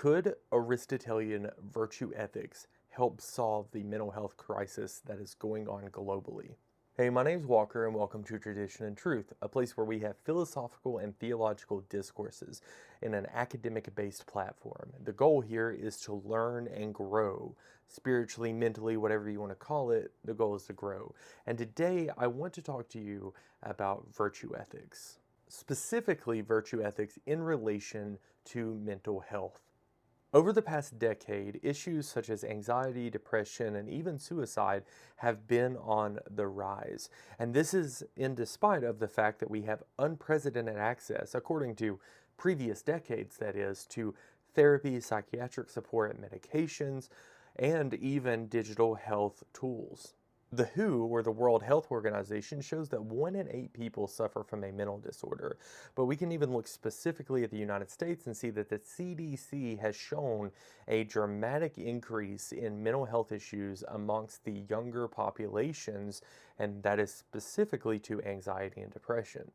Could Aristotelian virtue ethics help solve the mental health crisis that is going on globally? Hey, my name's Walker and welcome to Tradition and Truth, a place where we have philosophical and theological discourses in an academic-based platform. The goal here is to learn and grow, spiritually, mentally, whatever you want to call it. The goal is to grow. And today I want to talk to you about virtue ethics, specifically virtue ethics in relation to mental health. Over the past decade, issues such as anxiety, depression, and even suicide have been on the rise. And this is in despite of the fact that we have unprecedented access, according to previous decades that is, to therapy, psychiatric support, medications, and even digital health tools. The WHO, or the World Health Organization, shows that 1 in 8 people suffer from a mental disorder. But we can even look specifically at the United States and see that the CDC has shown a dramatic increase in mental health issues amongst the younger populations, and that is specifically to anxiety and depression.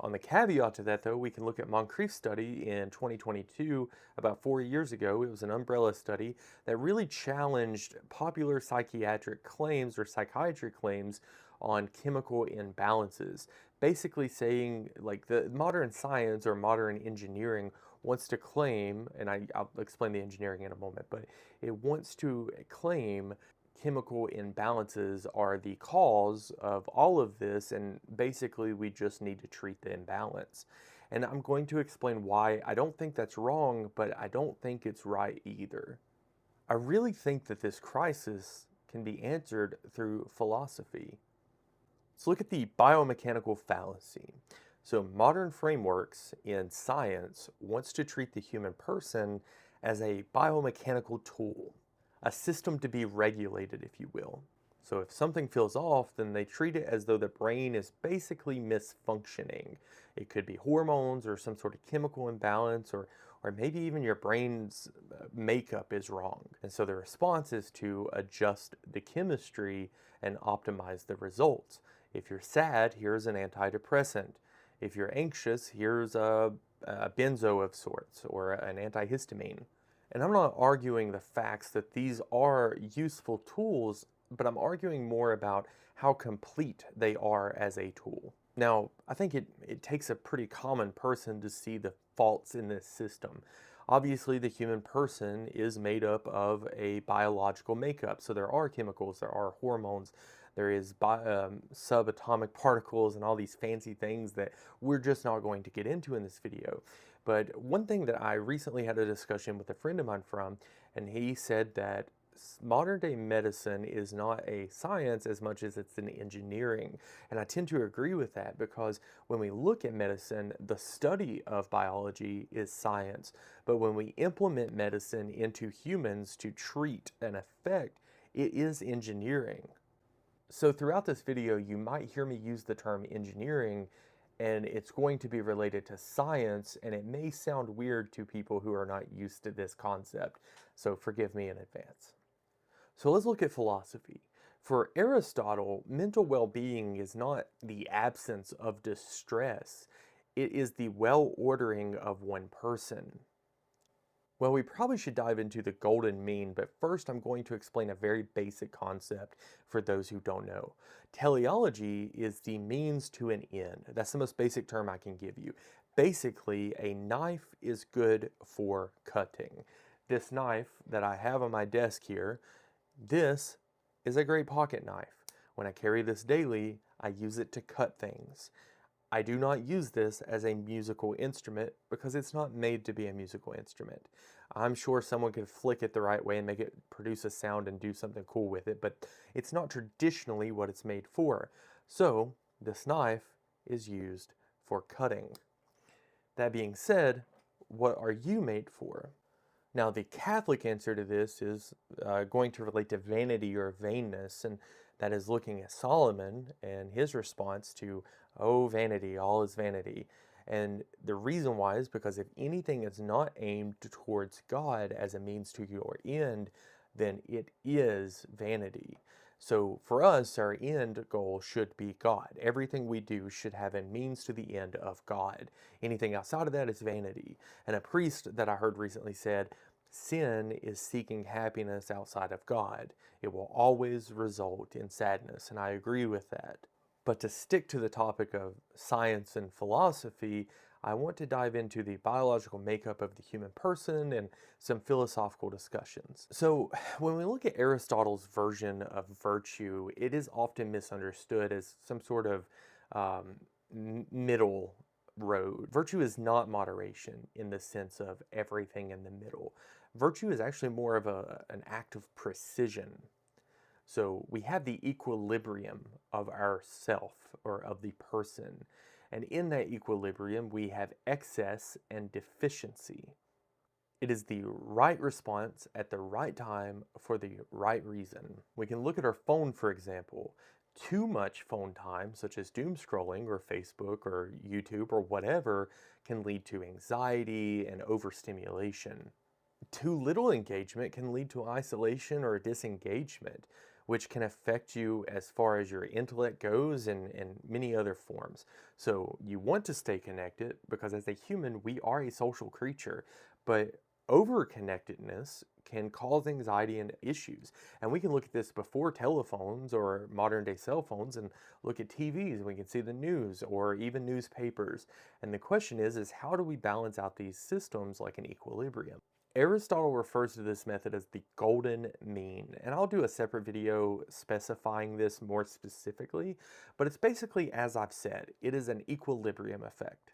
On the caveat to that, though, we can look at Moncrief's study in 2022, about 4 years ago. It was an umbrella study that really challenged popular psychiatric claims or psychiatry claims on chemical imbalances, basically saying like the modern science or modern engineering wants to claim, and I'll explain the engineering in a moment, but it wants to claim chemical imbalances are the cause of all of this, and basically we just need to treat the imbalance. And I'm going to explain why I don't think that's wrong, but I don't think it's right either. I really think that this crisis can be answered through philosophy. Let's look at the biomechanical fallacy. So modern frameworks in science wants to treat the human person as a biomechanical tool, a system to be regulated, if you will. So if something feels off, then they treat it as though the brain is basically misfunctioning. It could be hormones or some sort of chemical imbalance, or maybe even your brain's makeup is wrong. And so the response is to adjust the chemistry and optimize the results. If you're sad, here's an antidepressant. If you're anxious, here's a benzo of sorts or an antihistamine. And I'm not arguing the facts that these are useful tools, but I'm arguing more about how complete they are as a tool. Now, I think it takes a pretty common person to see the faults in this system. Obviously, the human person is made up of a biological makeup. So there are chemicals, there are hormones, there is subatomic particles and all these fancy things that we're just not going to get into in this video. But one thing that I recently had a discussion with a friend of mine from, and he said that modern day medicine is not a science as much as it's an engineering. And I tend to agree with that because when we look at medicine, the study of biology is science. But when we implement medicine into humans to treat an effect, it is engineering. So throughout this video, you might hear me use the term engineering, and it's going to be related to science, and it may sound weird to people who are not used to this concept, so forgive me in advance. So let's look at philosophy. For Aristotle, mental well-being is not the absence of distress, it is the well-ordering of one person. Well, we probably should dive into the golden mean, but first I'm going to explain a very basic concept for those who don't know. Teleology is the means to an end. That's the most basic term I can give you. Basically, a knife is good for cutting. This knife that I have on my desk here, this is a great pocket knife. When I carry this daily, I use it to cut things. I do not use this as a musical instrument because it's not made to be a musical instrument. I'm sure someone could flick it the right way and make it produce a sound and do something cool with it, but it's not traditionally what it's made for. So this knife is used for cutting. That being said, what are you made for? Now, the Catholic answer to this is going to relate to vanity or vainness, and that is looking at Solomon and his response to, "Oh, vanity, all is vanity." And the reason why is because if anything is not aimed towards God as a means to your end, then it is vanity. So for us, our end goal should be God. Everything we do should have a means to the end of God. Anything outside of that is vanity. And a priest that I heard recently said, Sin is seeking happiness outside of God. It will always result in sadness, and I agree with that. But to stick to the topic of science and philosophy, I want to dive into the biological makeup of the human person and some philosophical discussions. So, when we look at Aristotle's version of virtue, it is often misunderstood as some sort of middle road. Virtue is not moderation in the sense of everything in the middle. Virtue is actually more of an act of precision. So we have the equilibrium of our self or of the person. And in that equilibrium, we have excess and deficiency. It is the right response at the right time for the right reason. We can look at our phone, for example. Too much phone time, such as doom scrolling or Facebook or YouTube or whatever, can lead to anxiety and overstimulation. Too little engagement can lead to isolation or disengagement, which can affect you as far as your intellect goes and many other forms. So you want to stay connected because as a human, we are a social creature, but over-connectedness can cause anxiety and issues. And we can look at this before telephones or modern day cell phones and look at TVs and we can see the news or even newspapers. And the question is how do we balance out these systems like an equilibrium? Aristotle refers to this method as the golden mean, and I'll do a separate video specifying this more specifically, but it's basically, as I've said, it is an equilibrium effect,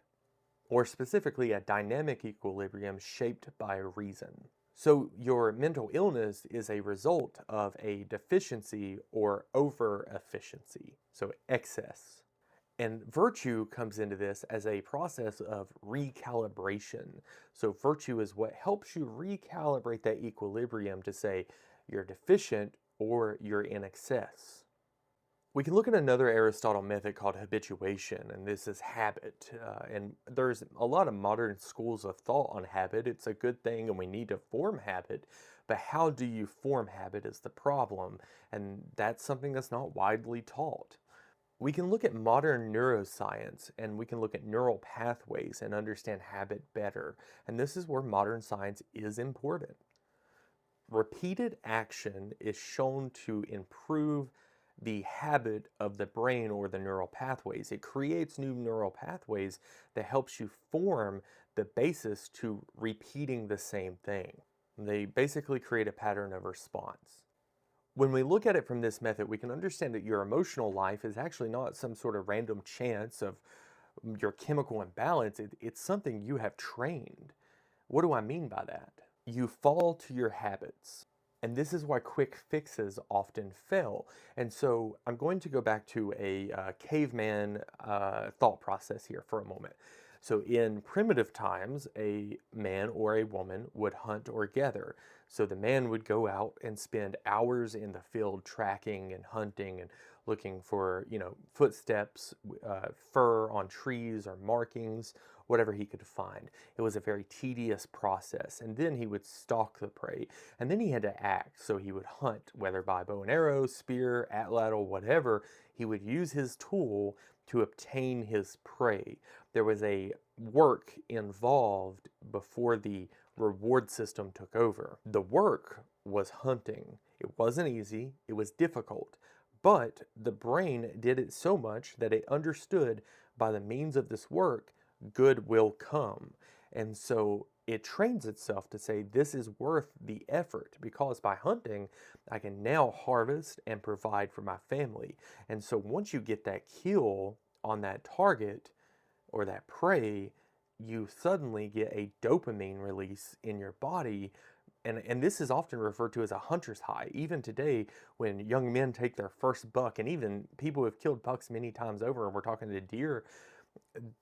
or specifically a dynamic equilibrium shaped by reason. So your mental illness is a result of a deficiency or over-efficiency, so excess. And virtue comes into this as a process of recalibration. So virtue is what helps you recalibrate that equilibrium to say you're deficient or you're in excess. We can look at another Aristotle method called habituation, and this is habit. And there's a lot of modern schools of thought on habit. It's a good thing and we need to form habit, but how do you form habit is the problem, and that's something that's not widely taught. We can look at modern neuroscience and we can look at neural pathways and understand habit better. And this is where modern science is important. Repeated action is shown to improve the habit of the brain or the neural pathways. It creates new neural pathways that helps you form the basis to repeating the same thing. They basically create a pattern of response. When we look at it from this method, we can understand that your emotional life is actually not some sort of random chance of your chemical imbalance. It's something you have trained. What do I mean by that? You fall to your habits. And this is why quick fixes often fail. And so I'm going to go back to a caveman thought process here for a moment. So in primitive times, a man or a woman would hunt or gather. So the man would go out and spend hours in the field tracking and hunting and looking for, footsteps, fur on trees or markings, whatever he could find. It was a very tedious process. And then he would stalk the prey. And then he had to act. So he would hunt, whether by bow and arrow, spear, atlatl, whatever. He would use his tool to obtain his prey. There was a work involved before the reward system took over. The work was hunting. It wasn't easy, it was difficult, but the brain did it so much that it understood by the means of this work, good will come. And so it trains itself to say, this is worth the effort, because by hunting, I can now harvest and provide for my family. And so once you get that kill on that target or that prey, you suddenly get a dopamine release in your body. And this is often referred to as a hunter's high. Even today, when young men take their first buck, and even people who have killed bucks many times over, and we're talking to deer,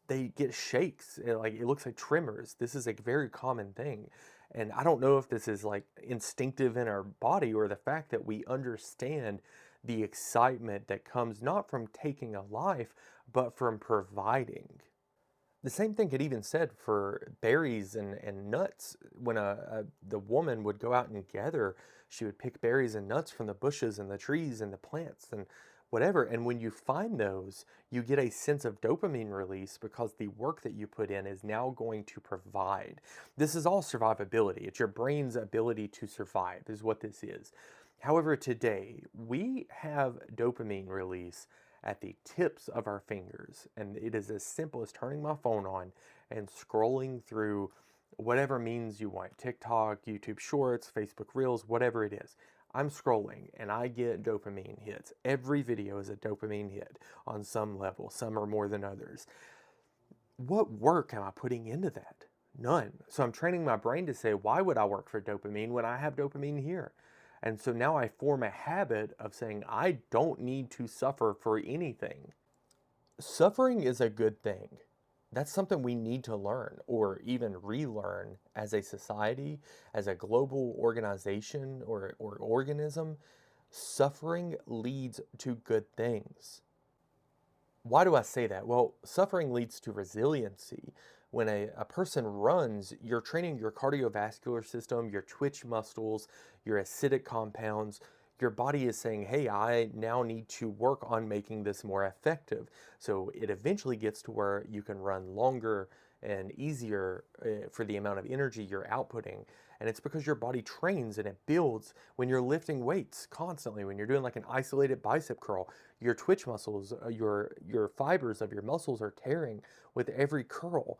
they get shakes. It looks like tremors. This is a very common thing. And I don't know if this is like instinctive in our body or the fact that we understand the excitement that comes not from taking a life, but from providing. The same thing could even said for berries and nuts. When the woman would go out and gather, she would pick berries and nuts from the bushes and the trees and the plants. And whatever. And when you find those, you get a sense of dopamine release because the work that you put in is now going to provide. This is all survivability. It's your brain's ability to survive is what this is. However, today we have dopamine release at the tips of our fingers, and it is as simple as turning my phone on and scrolling through whatever means you want, TikTok, YouTube Shorts, Facebook Reels, whatever it is. I'm scrolling and I get dopamine hits. Every video is a dopamine hit on some level. Some are more than others. What work am I putting into that? None. So I'm training my brain to say, why would I work for dopamine when I have dopamine here? And so now I form a habit of saying, I don't need to suffer for anything. Suffering is a good thing. That's something we need to learn or even relearn as a society, as a global organization or organism. Suffering leads to good things. Why do I say that? Well, suffering leads to resiliency. When a person runs, you're training your cardiovascular system, your twitch muscles, your acidic compounds. Your body is saying, hey, I now need to work on making this more effective. So it eventually gets to where you can run longer and easier for the amount of energy you're outputting. And it's because your body trains and it builds when you're lifting weights constantly. When you're doing like an isolated bicep curl, your twitch muscles, your fibers of your muscles are tearing with every curl.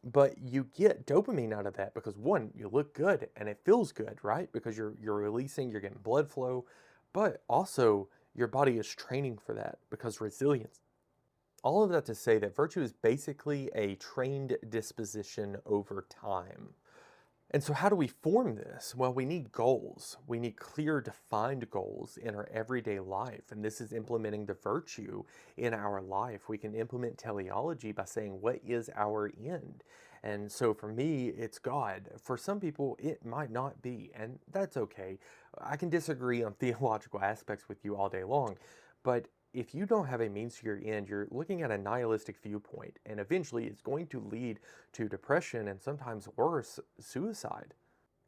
But you get dopamine out of that because one, you look good and it feels good, right? Because you're releasing, you're getting blood flow, but also your body is training for that because resilience. All of that to say that virtue is basically a trained disposition over time. And so how do we form this? Well, we need goals. We need clear, defined goals in our everyday life. And this is implementing the virtue in our life. We can implement teleology by saying, what is our end? And so for me, it's God. For some people, it might not be, and that's okay. I can disagree on theological aspects with you all day long, but if you don't have a means to your end, you're looking at a nihilistic viewpoint, and eventually it's going to lead to depression and sometimes worse, suicide.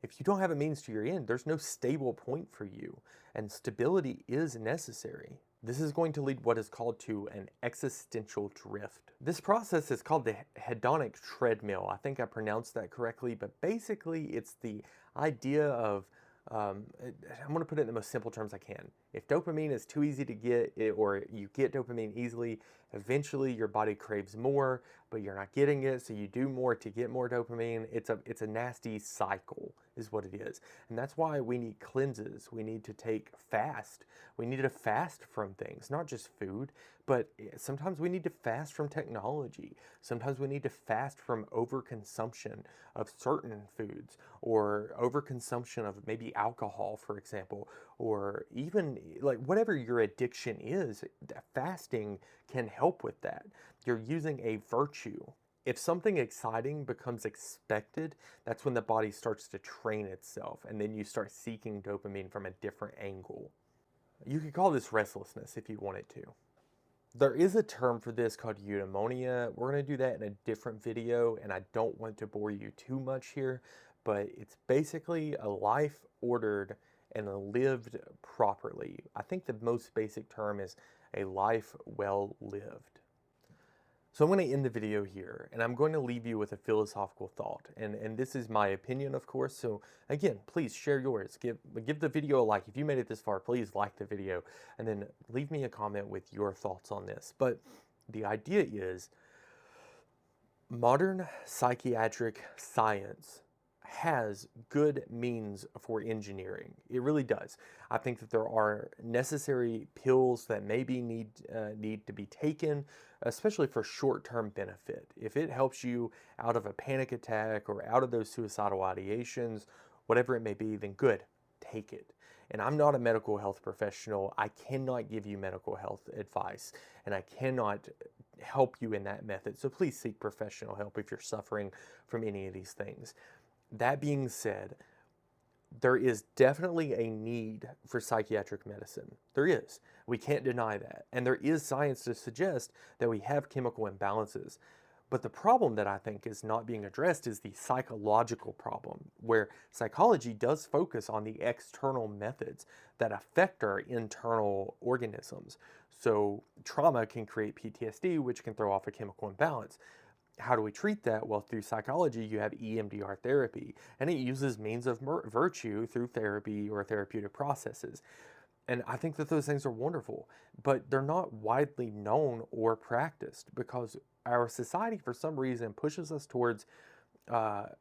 If you don't have a means to your end, there's no stable point for you, and stability is necessary. This is going to lead what is called to an existential drift. This process is called the hedonic treadmill. I think I pronounced that correctly, but basically it's the idea of I'm going to put it in the most simple terms I can. If dopamine is too easy to get, or you get dopamine easily, eventually your body craves more, but you're not getting it, so you do more to get more dopamine. It's a nasty cycle is what it is. And that's why we need cleanses. We need to take fast. We need to fast from things, not just food, but sometimes we need to fast from technology. Sometimes we need to fast from overconsumption of certain foods, or overconsumption of maybe alcohol, for example, or even like whatever your addiction is, fasting can help with that. You're using a virtue. If something exciting becomes expected, that's when the body starts to train itself, and then you start seeking dopamine from a different angle. You could call this restlessness if you wanted to. There is a term for this called eudaimonia. We're going to do that in a different video, and I don't want to bore you too much here, but it's basically a life ordered and lived properly. I think the most basic term is a life well lived. So I'm going to end the video here, and I'm going to leave you with a philosophical thought. And this is my opinion, of course, so again, please share yours. Give the video a like. If you made it this far, please like the video, and then leave me a comment with your thoughts on this. But the idea is, modern psychiatric science has good means for engineering. It really does. I think that there are necessary pills that maybe need to be taken, especially for short-term benefit. If it helps you out of a panic attack or out of those suicidal ideations, whatever it may be, then good, take it. And I'm not a medical health professional. I cannot give you medical health advice, and I cannot help you in that method. So please seek professional help if you're suffering from any of these things. That being said, there is definitely a need for psychiatric medicine. There is. We can't deny that. And there is science to suggest that we have chemical imbalances. But the problem that I think is not being addressed is the psychological problem, where psychology does focus on the external methods that affect our internal organisms. So trauma can create PTSD, which can throw off a chemical imbalance. How do we treat that? Well, through psychology, you have EMDR therapy, and it uses means of virtue through therapy or therapeutic processes. And I think that those things are wonderful, but they're not widely known or practiced because our society, for some reason, pushes us towards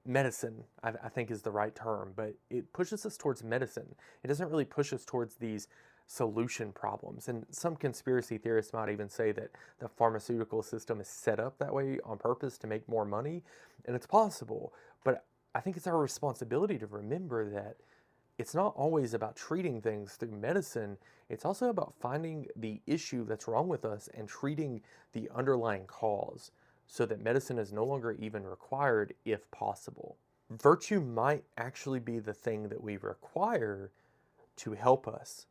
medicine, I think is the right term, but it pushes us towards medicine. It doesn't really push us towards these solution problems. And some conspiracy theorists might even say that the pharmaceutical system is set up that way on purpose to make more money, and it's possible. But I think it's our responsibility to remember that it's not always about treating things through medicine. It's also about finding the issue that's wrong with us and treating the underlying cause so that medicine is no longer even required if possible. Virtue might actually be the thing that we require to help us.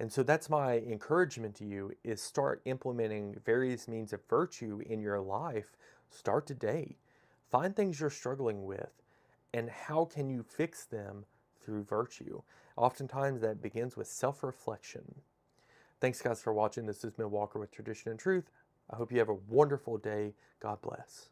And so that's my encouragement to you is start implementing various means of virtue in your life. Start today. Find things you're struggling with and how can you fix them through virtue. Oftentimes that begins with self-reflection. Thanks guys for watching. This has been Walker with Tradition and Truth. I hope you have a wonderful day. God bless.